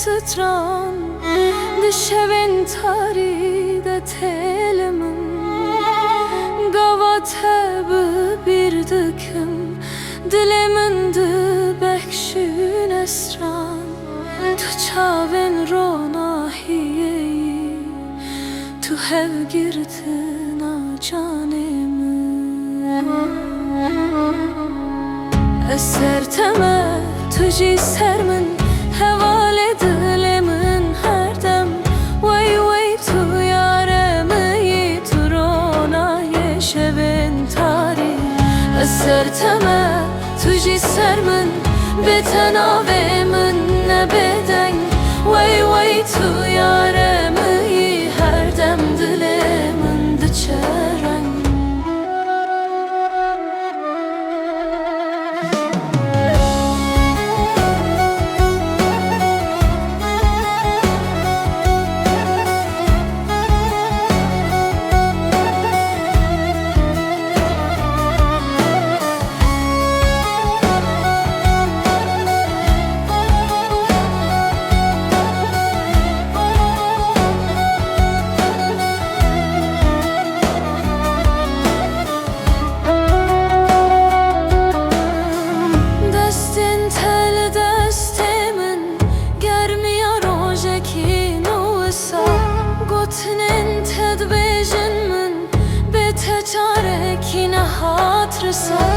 stran dışevin tari de telemin gavatebı bir döküm dilimin de bekşün esran tu çavin ronahiyeyi tu hev girdin a canımı eser teme tuji sermin hevale dilimin her dem vay vay tu yaremi tu rona yeşevin tari eser teme tuji sermin betenavemin ne beden vay vay tu yaremi her dem dilimin de çeren Tedbejin min be teçarekine hatırsa